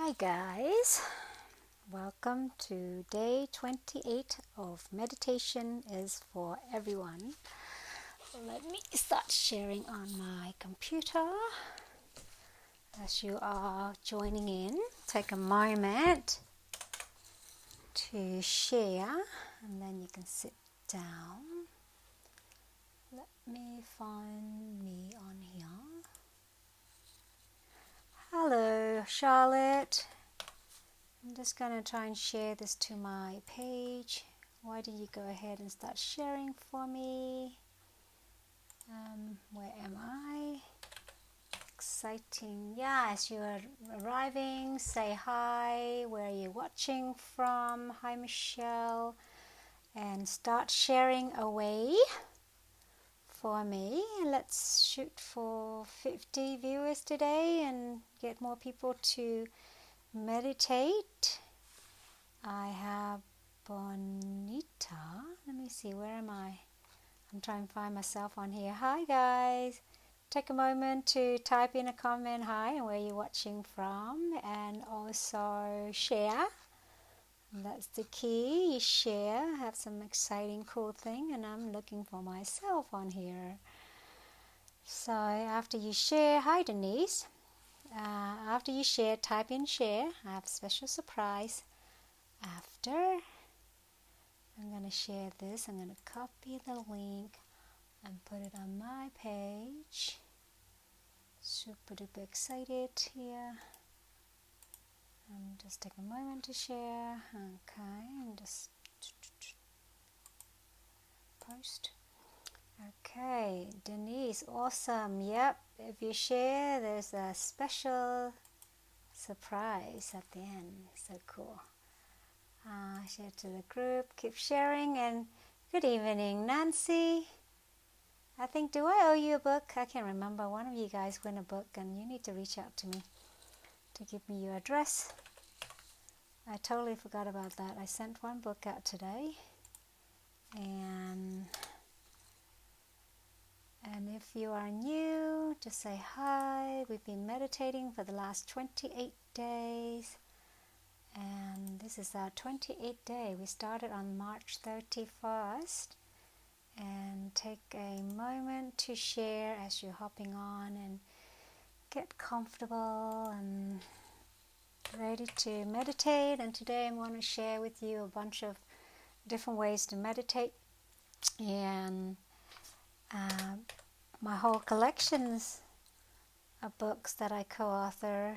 Hi guys, welcome to day 28 of Meditation is for Everyone. Let me start sharing on my computer. As you are joining in, take a moment to share and then you can sit down. Let me find me on here. Hello Charlotte. I'm just going to try and share this to my page. Why don't you go ahead and start sharing for me? Where am I? Exciting. Yeah, as you are arriving, say hi. Where are you watching from? Hi, Michelle. And start sharing away for me. Let's shoot for 50 viewers today and get more people to meditate. I have Bonita. Let me see, where am I? I'm trying to find myself on here. Hi guys. Take a moment to type in a comment, hi, and where you're watching from, and also share. That's the key. You share, have some exciting, cool thing, and I'm looking for myself on here. So after you share, hi Denise. After you share, type in share. I have a special surprise after. I'm going to share this. I'm going to copy the link and put it on my page. Super duper excited here. Just take a moment to share. Okay, and just post. Okay, Denise, awesome. Yep, if you share, there's a special surprise at the end. So cool. Share to the group. Keep sharing. And good evening, Nancy. I think, do I owe you a book? I can't remember. One of you guys win a book and you need to reach out to me to give me your address. I totally forgot about that. I sent one book out today. And if you are new, just say hi. We've been meditating for the last 28 days. And this is our 28th day. We started on March 31st. And take a moment to share as you're hopping on and get comfortable and ready to meditate. And today I'm going to share with you a bunch of different ways to meditate, and my whole collections of books that I co-author.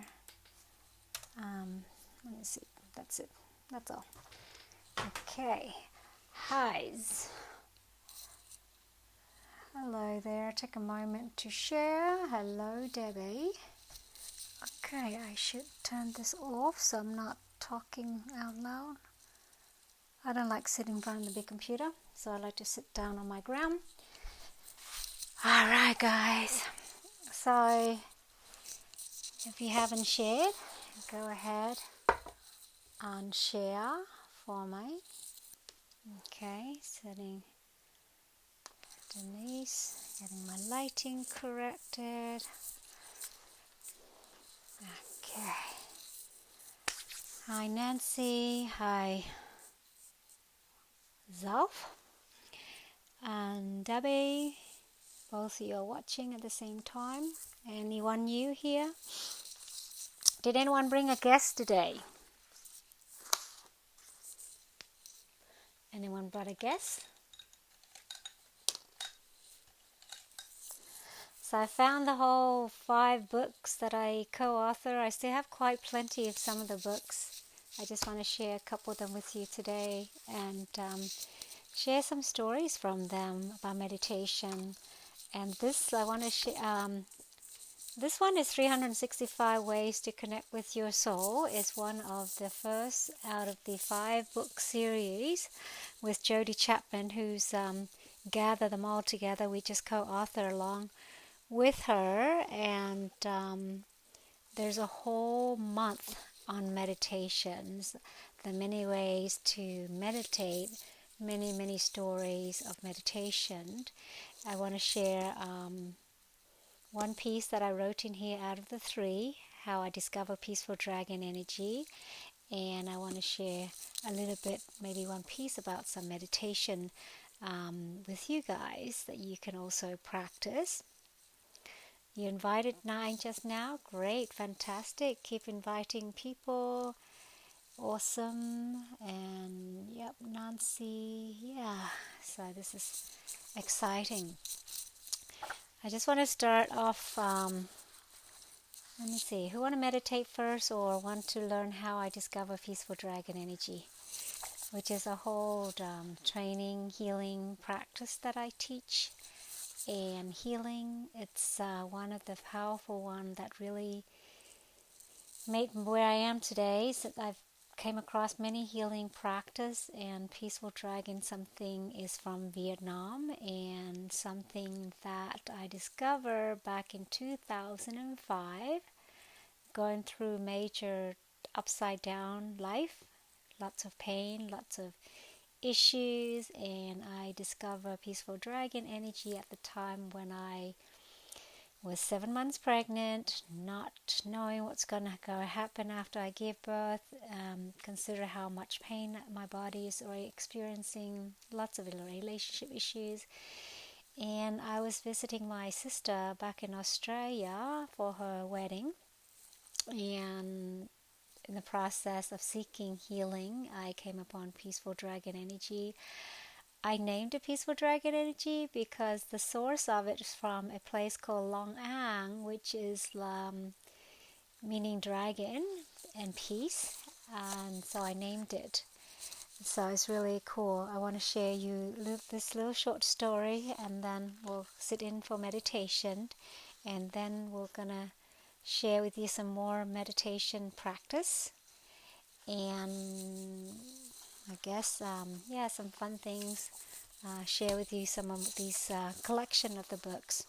Let me see, that's it, that's all. Okay, highs. Hello there, take a moment to share. Hello Debbie. Okay, I should turn this off so I'm not talking out loud. I don't like sitting in front of the big computer, so I like to sit down on my ground. Alright guys, so if you haven't shared, go ahead and share for me. Okay, setting Denise, getting my lighting corrected. Okay. Hi Nancy, hi Zalf, and Debbie. Both of you are watching at the same time. Anyone new here? Did anyone bring a guest today? Anyone brought a guest? So I found the whole 5 books that I co-author. I still have quite plenty of some of the books. I just want to share a couple of them with you today and share some stories from them about meditation. And this I want to share. This one is 365 Ways to Connect with Your Soul. It's one of the first out of the 5-book series with Jody Chapman, who's gathered them all together. We just co-author along with her, and there's a whole month on meditations, the many ways to meditate, many stories of meditation. I want to share one piece that I wrote in here out of the 3, how I discover peaceful dragon energy, and I want to share a little bit, maybe one piece about some meditation with you guys that you can also practice. You invited 9 just now. Great, fantastic. Keep inviting people. Awesome. And yep, Nancy. Yeah, so this is exciting. I just want to start off. Let me see. Who want to meditate first or want to learn how I discover peaceful dragon energy, which is a whole training, healing practice that I teach. And healing, it's one of the powerful ones that really made where I am today. So I've came across many healing practice, and peaceful dragon something is from Vietnam, and something that I discovered back in 2005, going through major upside down life, lots of pain, lots of issues, and I discovered peaceful dragon energy at the time when I was 7 months pregnant, not knowing what's going to happen after I give birth. Consider how much pain my body is already experiencing, lots of relationship issues. And I was visiting my sister back in Australia for her wedding, and in the process of seeking healing, I came upon peaceful dragon energy. I named it peaceful dragon energy because the source of it is from a place called Long An, which is meaning dragon and peace, and so I named it. So it's really cool. I want to share you this little short story, and then we'll sit in for meditation, and then we're gonna share with you some more meditation practice, and I guess some fun things. Share with you some of these collection of the books.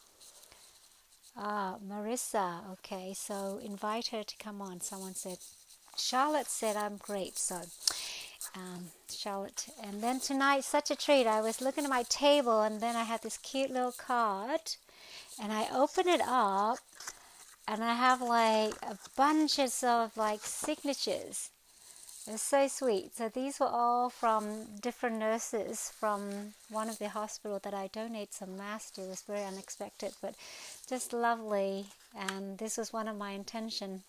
Marissa, okay, so invite her to come on. Someone said, Charlotte said I'm great, so Charlotte. And then tonight, such a treat. I was looking at my table, and then I had this cute little card, and I open it up, and I have like a bunches of like signatures. It's so sweet. So these were all from different nurses from one of the hospitals that I donate some masks to. It was very unexpected, but just lovely. And this was one of my intention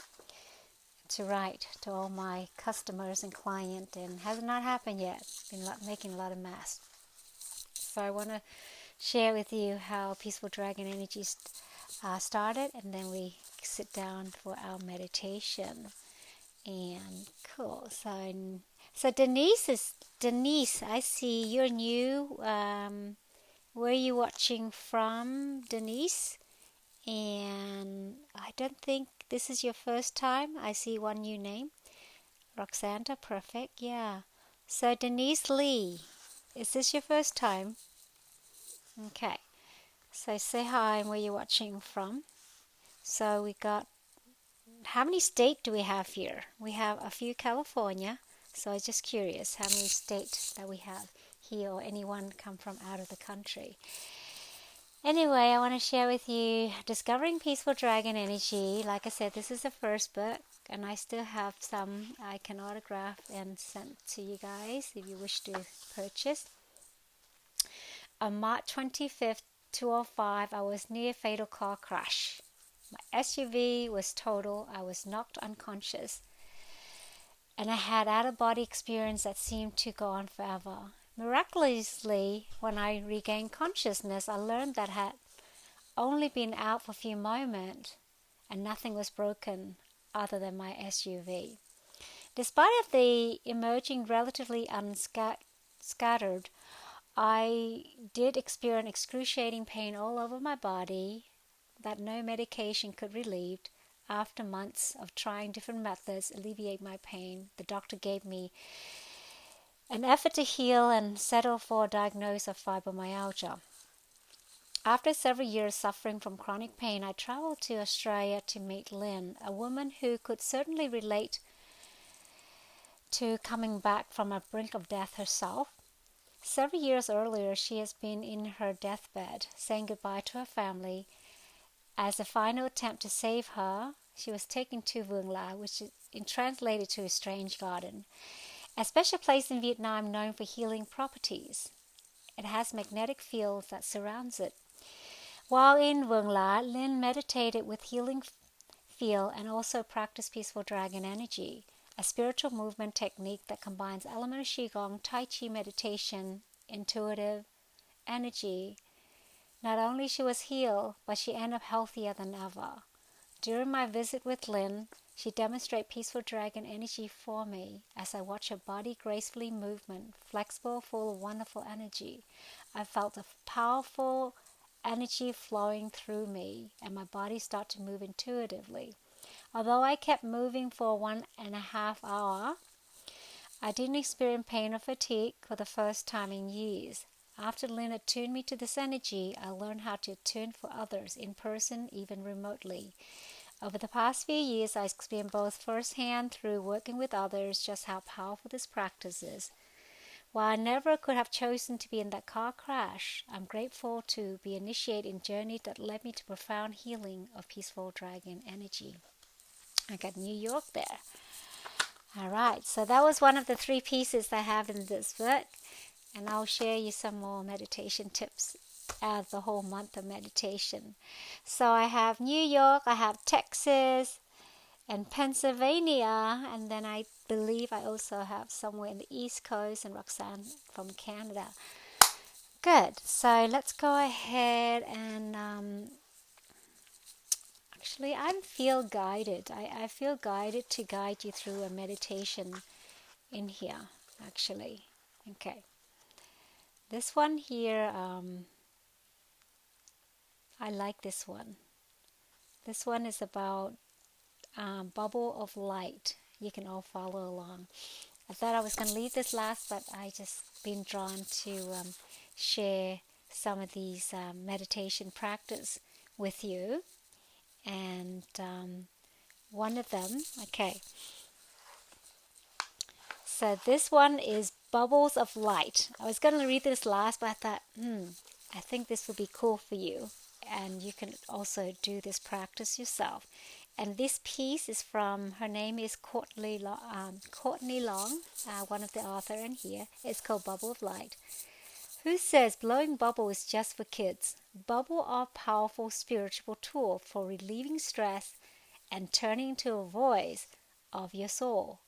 to write to all my customers and clients, and has not happened yet. Been making a lot of masks. So I want to share with you how Peaceful Dragon Energy started, and then we sit down for our meditation. And cool. So Denise, I see you're new. Where are you watching from, Denise? And I don't think this is your first time. I see one new name. Roxanda, perfect. Yeah. So Denise Lee, is this your first time? Okay. So say hi and where you're watching from. So we got, how many states do we have here? We have a few California. So I was just curious how many states that we have here, or anyone come from out of the country. Anyway, I want to share with you Discovering Peaceful Dragon Energy. Like I said, this is the first book, and I still have some I can autograph and send to you guys if you wish to purchase. On March 25th, 2005, I was near a fatal car crash. My SUV was total. I was knocked unconscious, and I had out-of-body experience that seemed to go on forever. Miraculously, when I regained consciousness, I learned that I had only been out for a few moments and nothing was broken other than my SUV. Despite of the emerging relatively unscattered, I did experience excruciating pain all over my body that no medication could relieve. After months of trying different methods to alleviate my pain, the doctor gave me an effort to heal and settle for a diagnosis of fibromyalgia. After several years suffering from chronic pain, I traveled to Australia to meet Lynn, a woman who could certainly relate to coming back from a brink of death herself. Several years earlier, she has been in her deathbed, saying goodbye to her family. As a final attempt to save her, she was taken to Vương La, which is translated to a strange garden, a special place in Vietnam known for healing properties. It has magnetic fields that surrounds it. While in Vương La, Linh meditated with healing field and also practiced peaceful dragon energy, a spiritual movement technique that combines elemental Qigong, Tai Chi meditation, intuitive energy. Not only she was healed, but she ended up healthier than ever. During my visit with Linh, she demonstrated peaceful dragon energy for me as I watched her body gracefully movement, flexible, full of wonderful energy. I felt a powerful energy flowing through me, and my body started to move intuitively. Although I kept moving for 1.5 hours, I didn't experience pain or fatigue for the first time in years. After Linh attuned me to this energy, I learned how to attune for others in person, even remotely. Over the past few years, I experienced both firsthand through working with others just how powerful this practice is. While I never could have chosen to be in that car crash, I'm grateful to be initiated in a journey that led me to profound healing of peaceful dragon energy. I got New York there. All right, so that was one of the 3 pieces I have in this book, and I'll share you some more meditation tips out of the whole month of meditation. So I have New York, I have Texas, and Pennsylvania, and then I believe I also have somewhere in the East Coast, and Roxanne from Canada. Good. So let's go ahead and actually I feel guided. I feel guided to guide you through a meditation in here, actually. Okay. This one here, I like this one. This one is about bubble of light. You can all follow along. I thought I was going to leave this last, but I just been drawn to share some of these meditation practice with you. And one of them, okay. So this one is bubbles of light. I was going to read this last, but I thought, I think this will be cool for you. And you can also do this practice yourself. And this piece is from, her name is Courtney Long, one of the author in here. It's called Bubble of Light. Who says blowing bubble is just for kids? Bubble are a powerful spiritual tool for relieving stress and turning into a voice of your soul.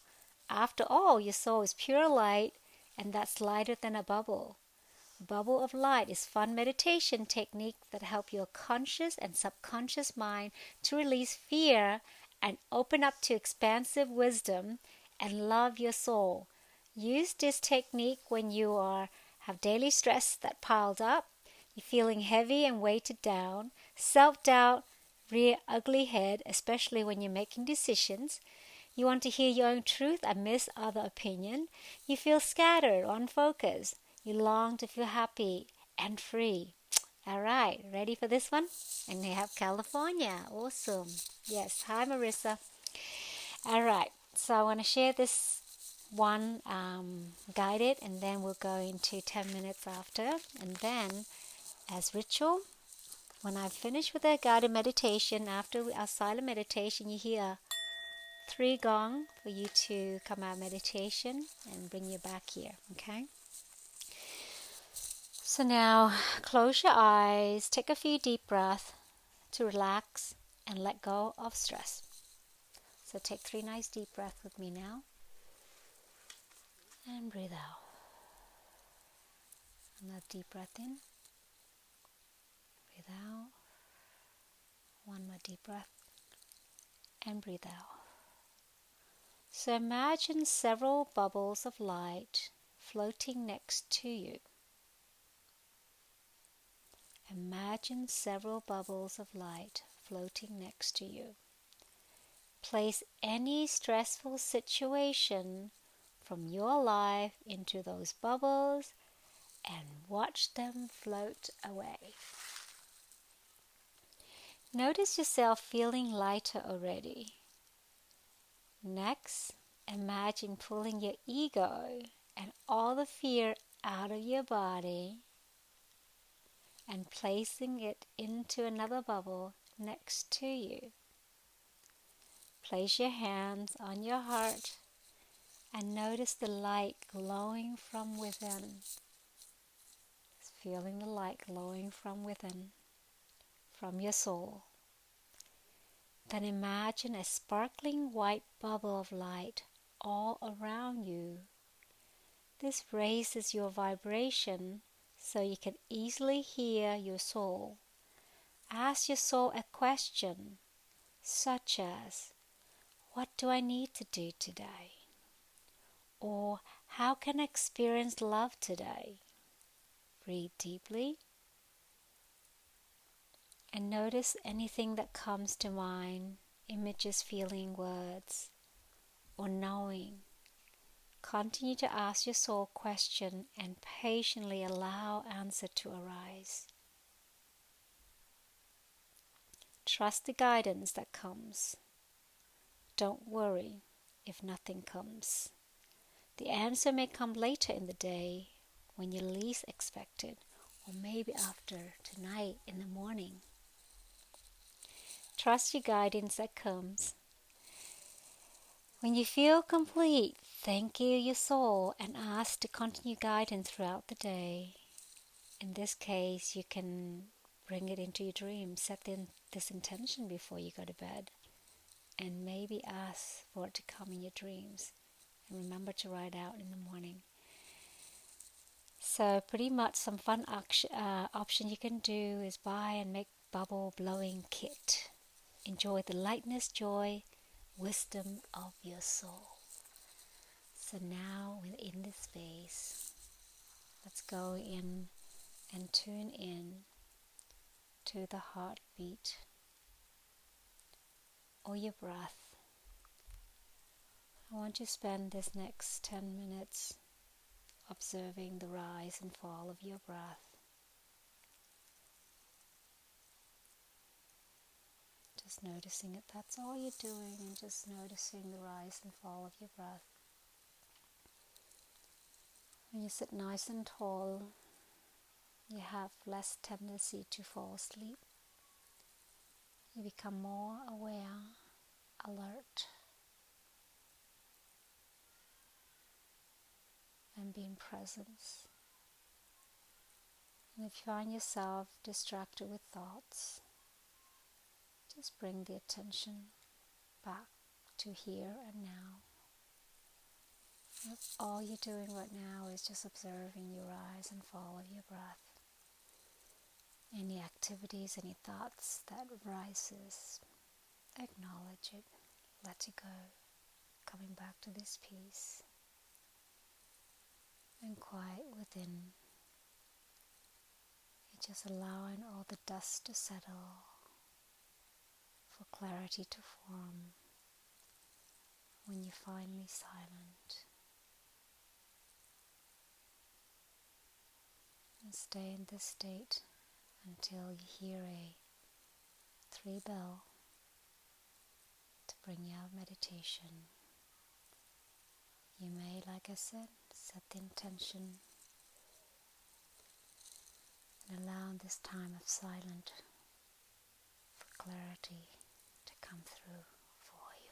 After all, your soul is pure light, and that's lighter than a bubble. Bubble of light is fun meditation technique that help your conscious and subconscious mind to release fear and open up to expansive wisdom and love your soul. Use this technique when you have daily stress that piled up, you're feeling heavy and weighted down, self-doubt, rear ugly head, especially when you're making decisions. You want to hear your own truth and miss other opinion. You feel scattered or unfocused. You long to feel happy and free. All right, ready for this one? And they have California. Awesome. Yes, hi Marissa. All right, so I want to share this one guided, and then we'll go into 10 minutes after. And then, as ritual, when I finish with a guided meditation, after our silent meditation, you hear 3 gong for you to come out of meditation and bring you back here, okay? So now, close your eyes, take a few deep breaths to relax and let go of stress. So take 3 nice deep breaths with me now. And breathe out. Another deep breath in. Breathe out. One more deep breath. And breathe out. So imagine several bubbles of light floating next to you. Imagine several bubbles of light floating next to you. Place any stressful situation from your life into those bubbles and watch them float away. Notice yourself feeling lighter already. Next, imagine pulling your ego and all the fear out of your body and placing it into another bubble next to you. place your hands on your heart and notice the light glowing from within. Just feeling the light glowing from within, from your soul. Then imagine a sparkling white bubble of light all around you. This raises your vibration so you can easily hear your soul. Ask your soul a question such as, what do I need to do today? Or how can I experience love today? Breathe deeply and notice anything that comes to mind, images, feeling, words, or knowing. Continue to ask your soul question and patiently allow answer to arise. Trust the guidance that comes. Don't worry if nothing comes. The answer may come later in the day when you least expect it, or maybe after tonight in the morning. Trust your guidance that comes. When you feel complete, thank your soul and ask to continue guidance throughout the day. In this case, you can bring it into your dreams. Set this intention before you go to bed and maybe ask for it to come in your dreams. And remember to write out in the morning. So pretty much some fun option you can do is buy and make bubble blowing kit. Enjoy the lightness, joy, wisdom of your soul. So now within this space, let's go in and tune in to the heartbeat or your breath. I want you to spend this next 10 minutes observing the rise and fall of your breath. Just noticing it, that's all you're doing, and just noticing the rise and fall of your breath. When you sit nice and tall, you have less tendency to fall asleep. You become more aware, alert, and be in presence. And if you find yourself distracted with thoughts, just bring the attention back to here and now. If all you're doing right now is just observing your rise and fall of your breath. Any activities, any thoughts that rises, acknowledge it, let it go, coming back to this peace and quiet within. You're just allowing all the dust to settle, for clarity to form when you're finally silent. And stay in this state until you hear a 3 bell to bring you out of meditation. You may, like I said, set the intention and allow this time of silence for clarity to come through for you.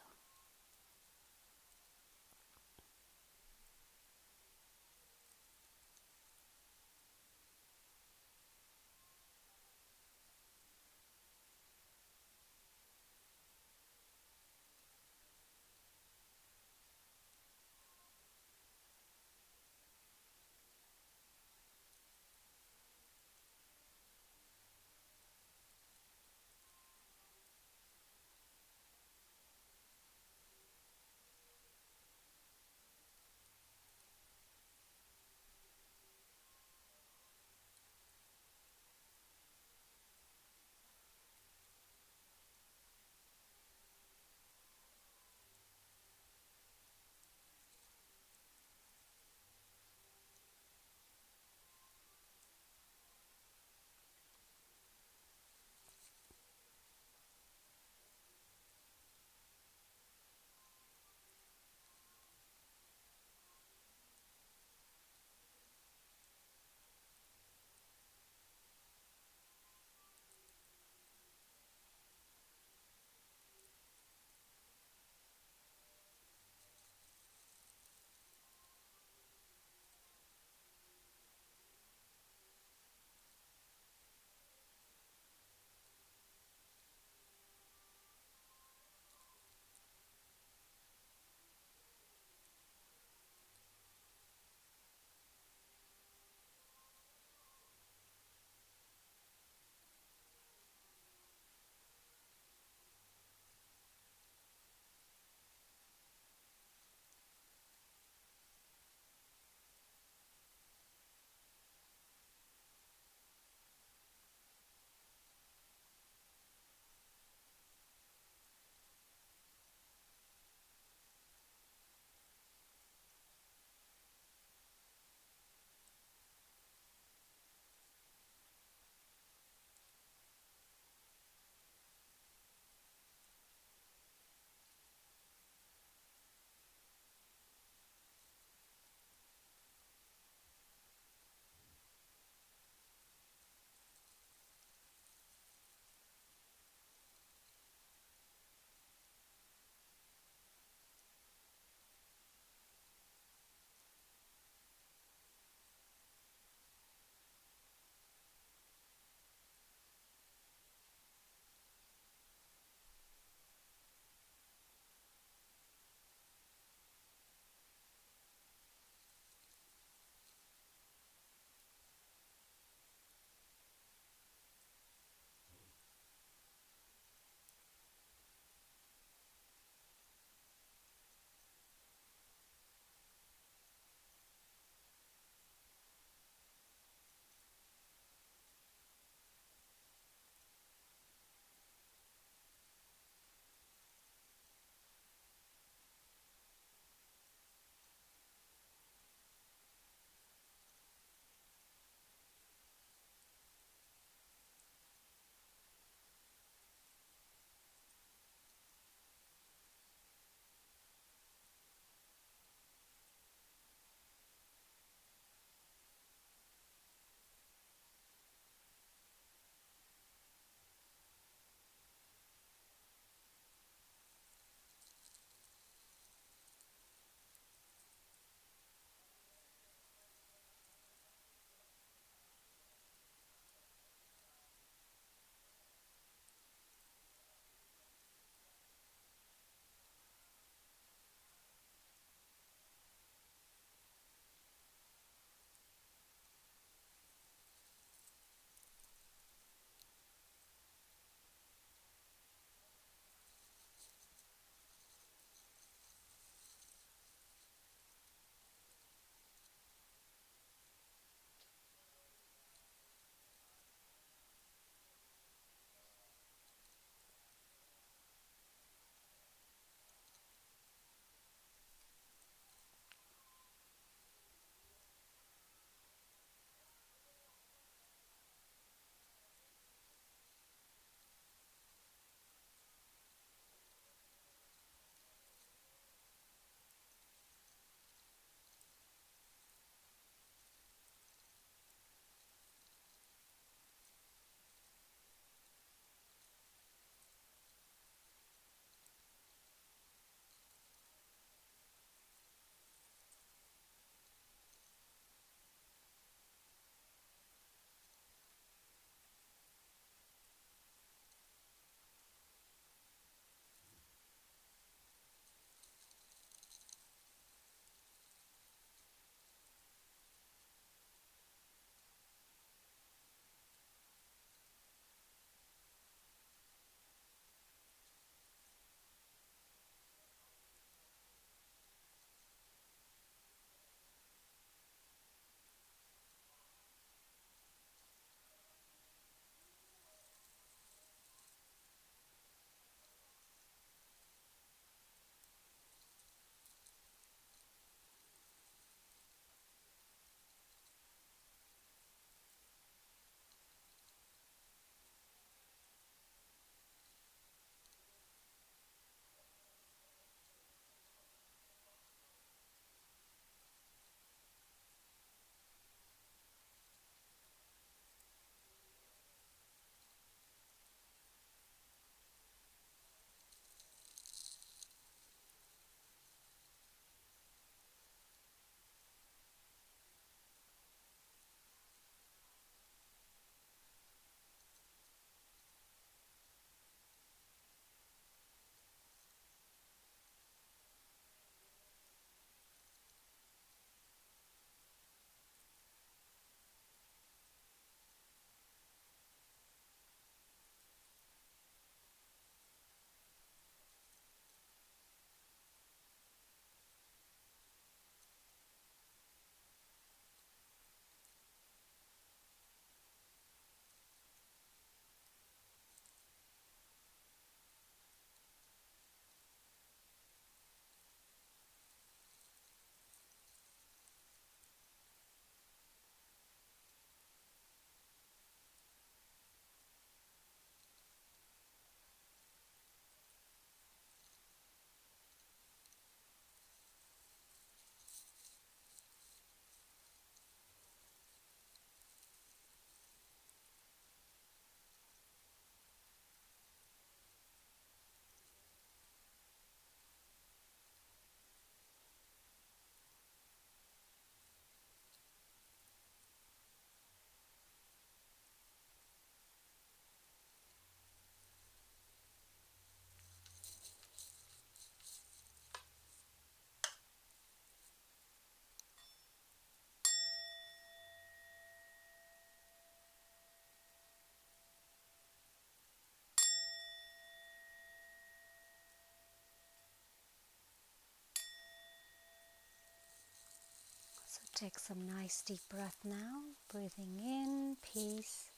Take some nice deep breath now. Breathing in, peace.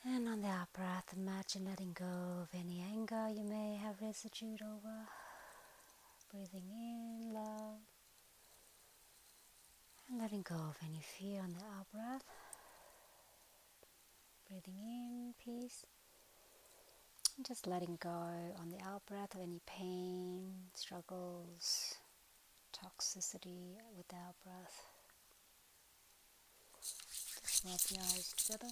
And on the out breath, imagine letting go of any anger you may have residue over. Breathing in, love. And letting go of any fear on the out breath. Breathing in, peace. And just letting go on the out breath of any pain, struggles, toxicity with the out breath. Just rub the eyes together.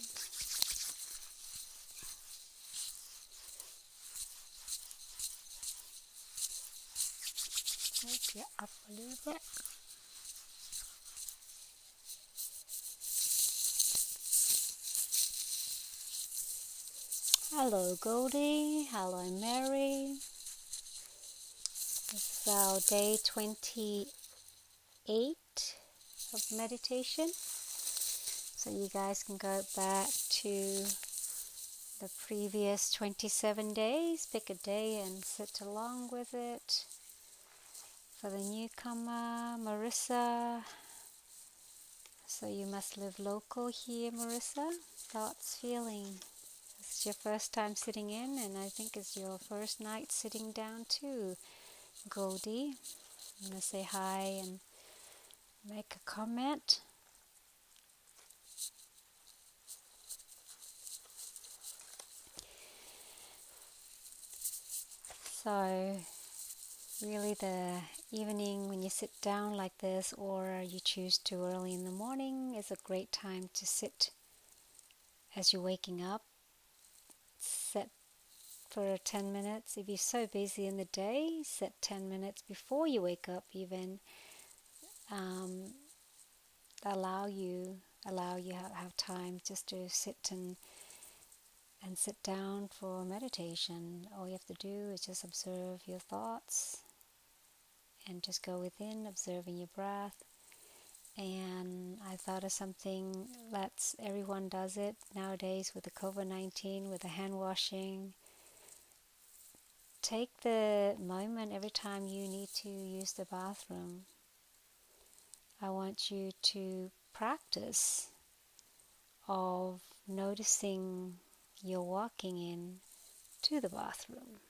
Wake you up a little bit. Hello Goldie, hello Mary. This is our day 28 of meditation. So you guys can go back to the previous 27 days, pick a day and sit along with it. For the newcomer, Marissa, so you must live local here, Marissa. Thoughts, feeling. This is your first time sitting in, and I think it's your first night sitting down too. Goldie, I'm going to say hi and make a comment. So, really the evening when you sit down like this, or you choose to early in the morning, is a great time to sit as you're waking up. Set for 10 minutes. If you're so busy in the day, set 10 minutes before you wake up even. Allow you have time just to sit and sit down for meditation. All you have to do is just observe your thoughts and just go within, observing your breath. And I thought of something, everyone does it nowadays with the COVID-19, with the hand washing. Take the moment every time you need to use the bathroom. I want you to practice of noticing you're walking in to the bathroom.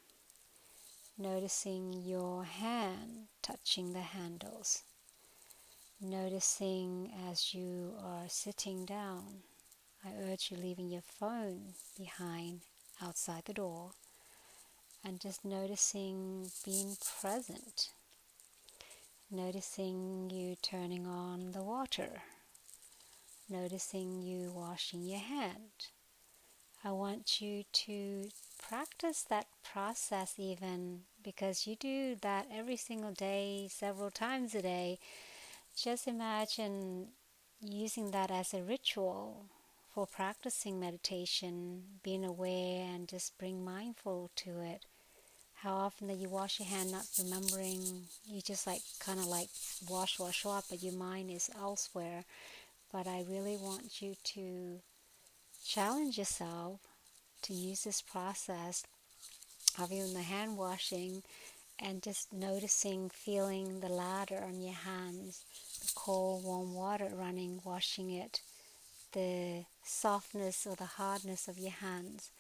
Noticing your hand touching the handles. Noticing as you are sitting down. I urge you leaving your phone behind outside the door. And just noticing being present. Noticing you turning on the water. Noticing you washing your hand. I want you to practice that process even, because you do that every single day, several times a day. Just imagine using that as a ritual for practicing meditation, being aware and just being mindful to it. How often that you wash your hand not remembering, you just kind of wash, but your mind is elsewhere. But I really want you to challenge yourself to use this process of even the hand washing and just noticing, feeling the lather on your hands, the cold, warm water running, washing it, the softness or the hardness of your hands.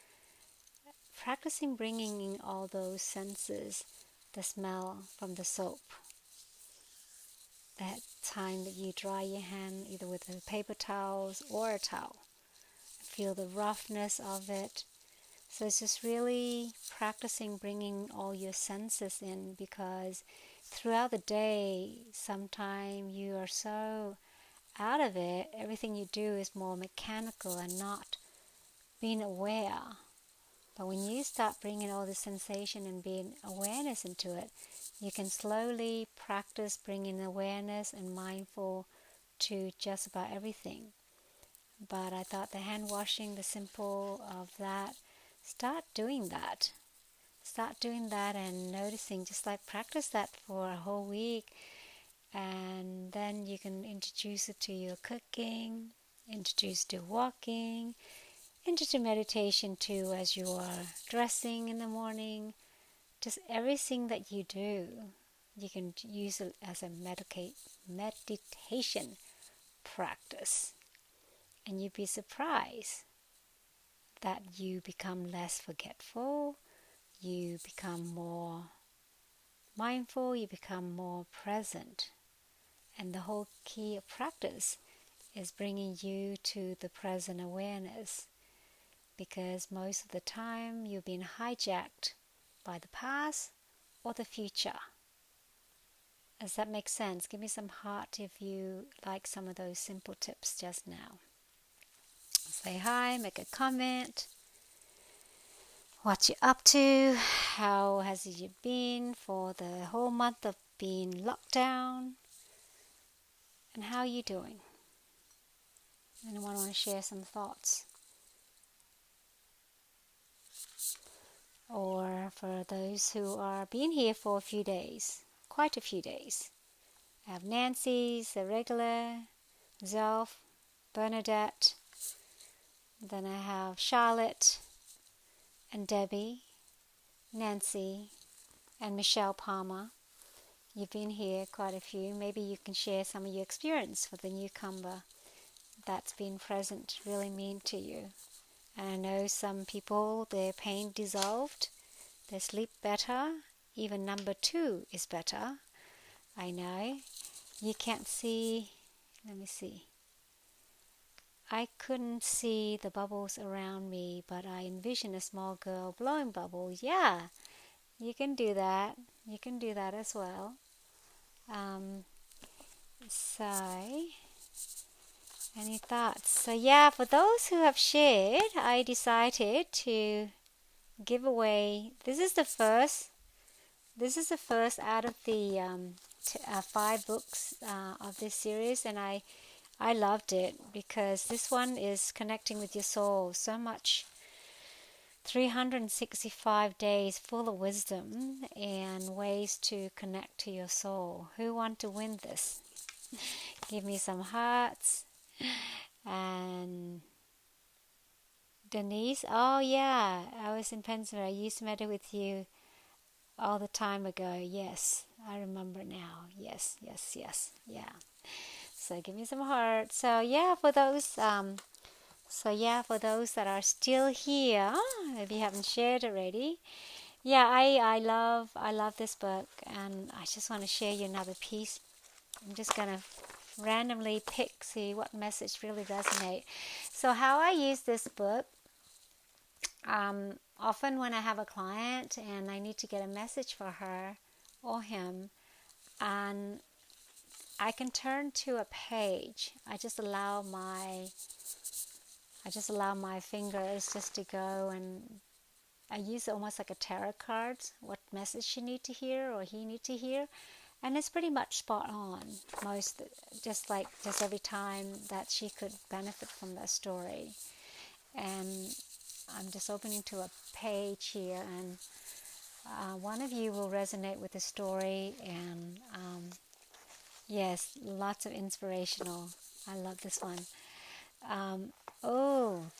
Practicing bringing in all those senses, the smell from the soap, that time that you dry your hand either with the paper towels or a towel. Feel the roughness of it. So it's just really practicing bringing all your senses in, because throughout the day, sometimes you are so out of it, everything you do is more mechanical and not being aware. But when you start bringing all the sensation and being awareness into it, you can slowly practice bringing awareness and mindful to just about everything. But I thought the hand washing, the simple of that, start doing that. Start doing that and noticing, just practice that for a whole week. And then you can introduce it to your cooking, introduce to walking, into meditation too as you are dressing in the morning. Just everything that you do, You can use it as a meditation practice. And you'd be surprised that you become less forgetful, you become more mindful, you become more present. And the whole key of practice is bringing you to the present awareness, because most of the time you've been hijacked by the past or the future. Does that make sense? Give me some heart if you like some of those simple tips just now. Say hi, make a comment. What you up to? How has it been for the whole month of being locked down? And how are you doing? Anyone want to share some thoughts? Or for those who are being here for a few days, quite a few days. I have Nancy's, the regular, Zelf, Bernadette. Then I have Charlotte and Debbie, Nancy, and Michelle Palmer. You've been here quite a few. Maybe you can share some of your experience for the newcomer that's been present really mean to you. And I know some people, their pain dissolved, they sleep better, even number 2 is better. I know. You can't see, let me see. I couldn't see the bubbles around me, but I envision a small girl blowing bubbles. Yeah, you can do that. You can do that as well. So, any thoughts? So yeah, for those who have shared, I decided to give away. This is the first out of the 5 books of this series, and I loved it because this one is connecting with your soul so much. 365 days full of wisdom and ways to connect to your soul. Who want to win this? Give me some hearts. And Denise, oh yeah, I was in Pennsylvania. I used to meet with you all the time ago. Yes, I remember now. Yes, yeah. So give me some hearts. So yeah, for those that are still here, if you haven't shared already, yeah, I love this book, and I just want to share you another piece. I'm just gonna randomly pick, see what message really resonates. So how I use this book, often when I have a client and I need to get a message for her or him, and I can turn to a page. I just allow my fingers just to go, and I use almost like a tarot cards, what message you need to hear or he need to hear. And it's pretty much spot on, just every time that she could benefit from that story. And I'm just opening to a page here, and one of you will resonate with the story, and yes, lots of inspirational. I love this one.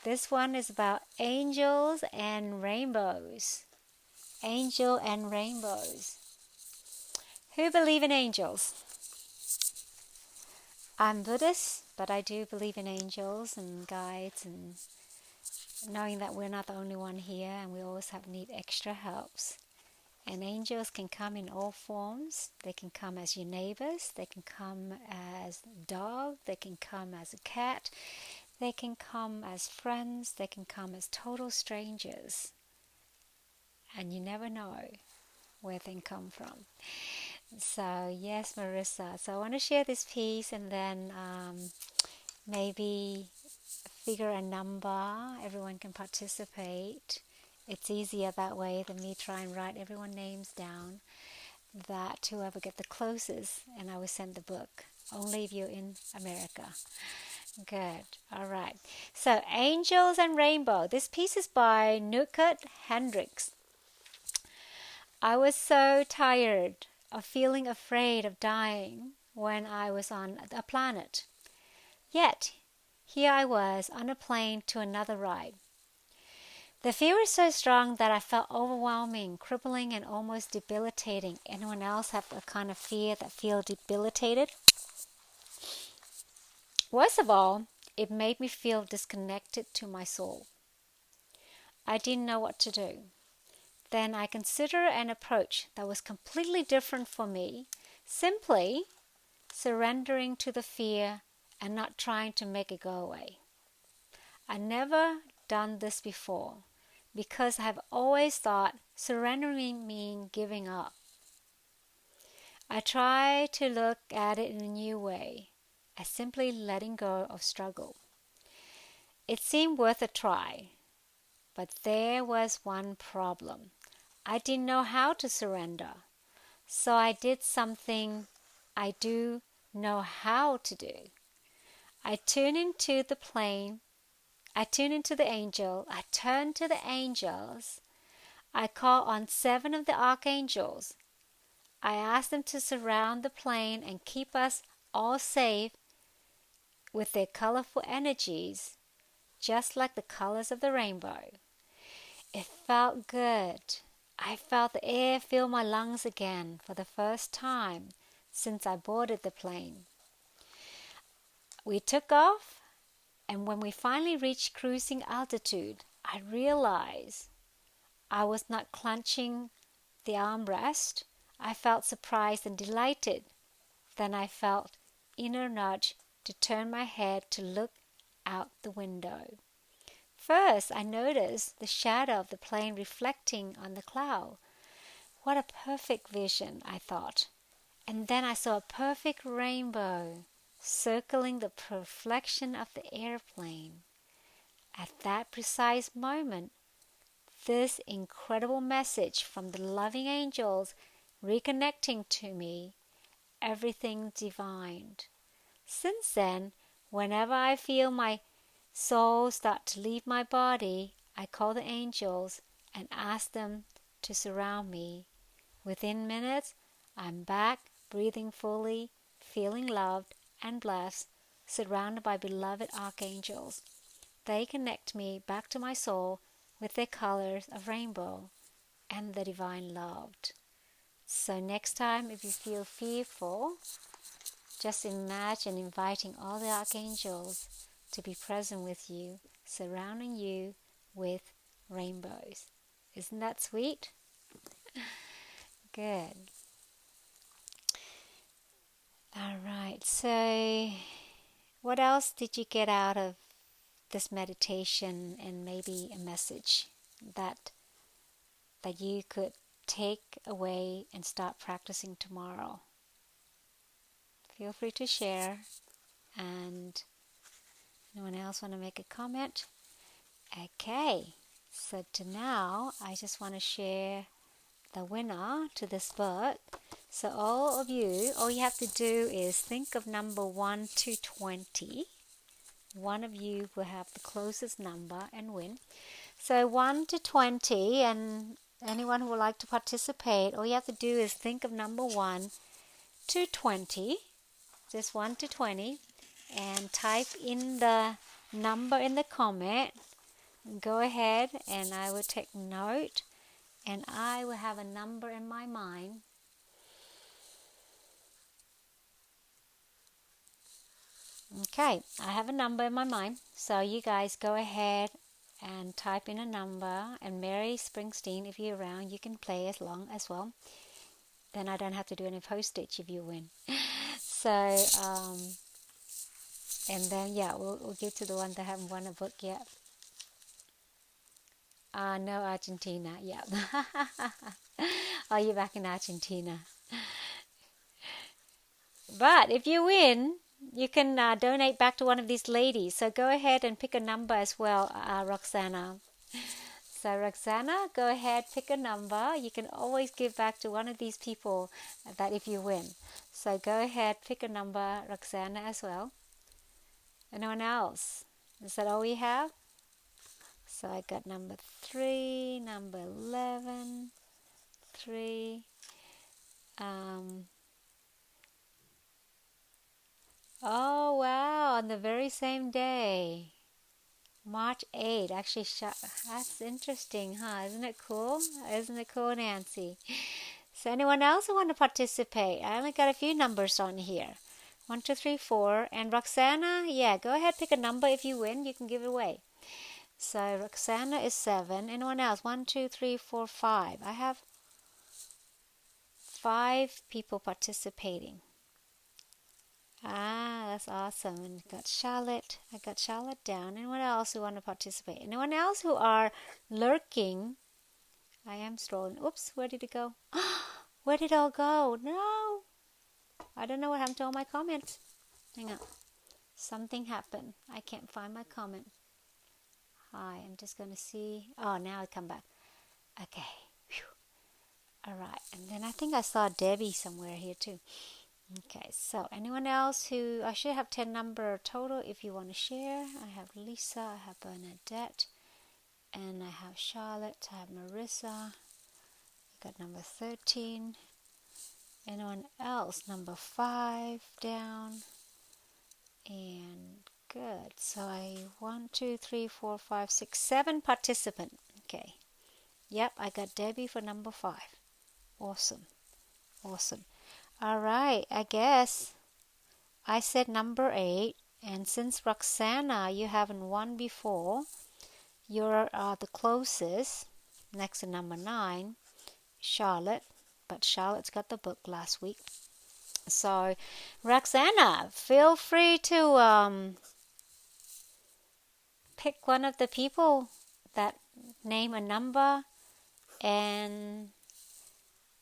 This one is about angels and rainbows. Angel and rainbows. Who believe in angels? I'm Buddhist, but I do believe in angels and guides, and knowing that we're not the only one here and we always need extra helps. And angels can come in all forms. They can come as your neighbors. They can come as a dog. They can come as a cat. They can come as friends. They can come as total strangers. And you never know where they come from. So yes, Marissa. So I want to share this piece, and then maybe figure a number. Everyone can participate. It's easier that way than me try and write everyone's names down. That whoever get the closest, and I will send the book. Only if you're in America. Good. All right. So Angels and Rainbow. This piece is by Nugent Hendrix. I was so tired of feeling afraid of dying when I was on a planet. Yet, here I was on a plane to another ride. The fear was so strong that I felt overwhelming, crippling, and almost debilitating. Anyone else have a kind of fear that feels debilitated? Worst of all, it made me feel disconnected to my soul. I didn't know what to do. Then I considered an approach that was completely different for me, simply surrendering to the fear and not trying to make it go away. I never done this before because I've always thought surrendering means giving up. I try to look at it in a new way, as simply letting go of struggle. It seemed worth a try, but there was one problem. I didn't know how to surrender, so I did something I do know how to do. I turned into the angel. I turned to the angels. I called on 7 of the archangels. I asked them to surround the plane and keep us all safe with their colorful energies, just like the colors of the rainbow. It felt good. I felt the air fill my lungs again for the first time since I boarded the plane. We took off, and when we finally reached cruising altitude, I realized I was not clenching the armrest. I felt surprised and delighted. Then I felt inner nudge to turn my head to look out the window. First, I noticed the shadow of the plane reflecting on the cloud. What a perfect vision, I thought. And then I saw a perfect rainbow circling the reflection of the airplane. At that precise moment, this incredible message from the loving angels reconnecting to me, everything divine. Since then, whenever I feel my soul start to leave my body, I call the angels and ask them to surround me. Within minutes, I'm back, breathing fully, feeling loved and blessed, surrounded by beloved archangels. They connect me back to my soul with their colors of rainbow and the divine love. So next time, if you feel fearful, just imagine inviting all the archangels to be present with you, surrounding you with rainbows. Isn't that sweet? Good. All right, so what else did you get out of this meditation, and maybe a message that you could take away and start practicing tomorrow? Feel free to share. And anyone else want to make a comment? Okay, so now I just want to share the winner to this book. So all you have to do is think of number 1 to 20. One of you will have the closest number and win. So 1 to 20, and anyone who would like to participate, all you have to do is think of number 1 to 20, just 1 to 20, and type in the number in the comment. Go ahead, and I will take note, and I will have a number in my mind. Okay, I have a number in my mind, so you guys go ahead and type in a number, and Mary Springsteen, if you're around, you can play as long as well. Then I don't have to do any postage if you win. So, and then, yeah, we'll give to the one that haven't won a book yet. No, Argentina, yeah. Oh, you're back in Argentina. But if you win, you can donate back to one of these ladies. So go ahead and pick a number as well, Roxana. So Roxana, go ahead, pick a number. You can always give back to one of these people that if you win. So go ahead, pick a number, Roxana, as well. Anyone else? Is that all we have? So I got number 3, number 11, 3. Oh, wow, on the very same day. March 8th. Actually, that's interesting, huh? Isn't it cool? Isn't it cool, Nancy? So anyone else who want to participate? I only got a few numbers on here. 1, 2, 3, 4. And Roxana, yeah, go ahead, pick a number. If you win, you can give it away. So Roxana is 7. Anyone else? 1, 2, 3, 4, 5. I have 5 people participating. Ah, that's awesome. And got Charlotte. I got Charlotte down. Anyone else who want to participate? Anyone else who are lurking? I am strolling. Oops, where did it go? Where did it all go? No. I don't know what happened to all my comments. Hang on. Something happened. I can't find my comment. Hi, I'm just going to see. Oh, now I come back. Okay. Whew. All right. And then I think I saw Debbie somewhere here too. Okay, so anyone else who, I should have 10 number total if you want to share. I have Lisa, I have Bernadette, and I have Charlotte, I have Marissa. I got number 13. Anyone else? Number 5 down. And good. So I 1, 2, 3, 4, 5, 6, 7 participant. Okay. Yep, I got Debbie for number 5. Awesome. Awesome. All right, I guess I said number 8, and since Roxana, you haven't won before, you're the closest, next to number 9, Charlotte, but Charlotte's got the book last week. So, Roxana, feel free to pick one of the people that name a number, and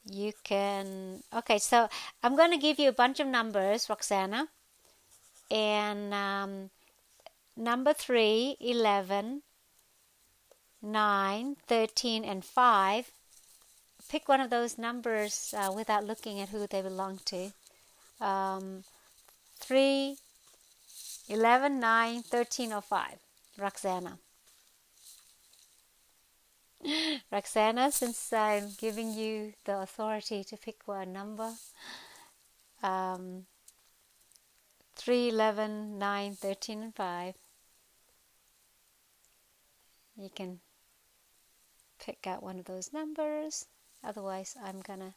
you can, okay, so I'm going to give you a bunch of numbers, Roxana. And number 3, 11, 9, 13, and 5. Pick one of those numbers without looking at who they belong to. 3, 11, 9, 13, or 5. Roxana. Roxana, since I'm giving you the authority to pick one number, 3, 11, 9, 13, and 5. You can pick out one of those numbers. Otherwise, I'm gonna,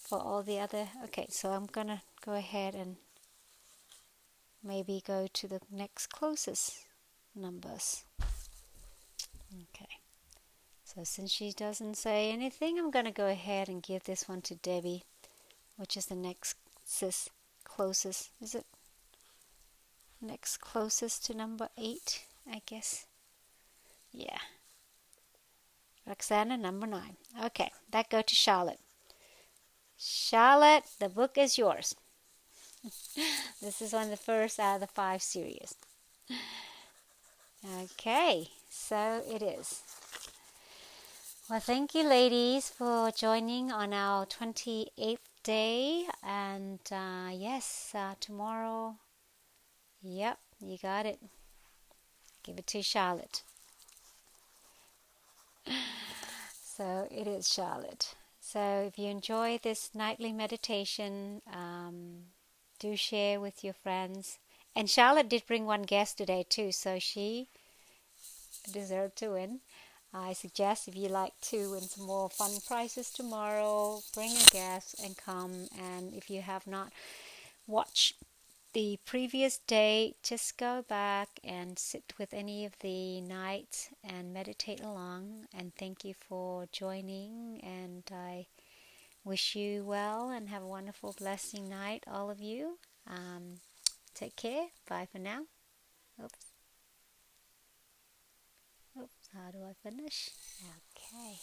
for all the other, okay, so I'm gonna go ahead and maybe go to the next closest numbers. Okay, so since she doesn't say anything, I'm gonna go ahead and give this one to Debbie, which is the next closest, is it? Next closest to number 8, I guess. Yeah. Roxana, number 9. Okay, that go to Charlotte. Charlotte, the book is yours. This is one of the first out of the 5 series. Okay, so it is. Well, thank you, ladies, for joining on our 28th day. And yes, tomorrow, yep, you got it. Give it to Charlotte. So it is Charlotte. So if you enjoy this nightly meditation, do share with your friends. And Charlotte did bring one guest today too, so she deserved to win. I suggest if you like to win some more fun prizes tomorrow, bring a guest and come. And if you have not watched the previous day, just go back and sit with any of the nights and meditate along. And thank you for joining, and I wish you well and have a wonderful, blessing night, all of you. Take care. Bye for now. Oops. How do I finish? Okay.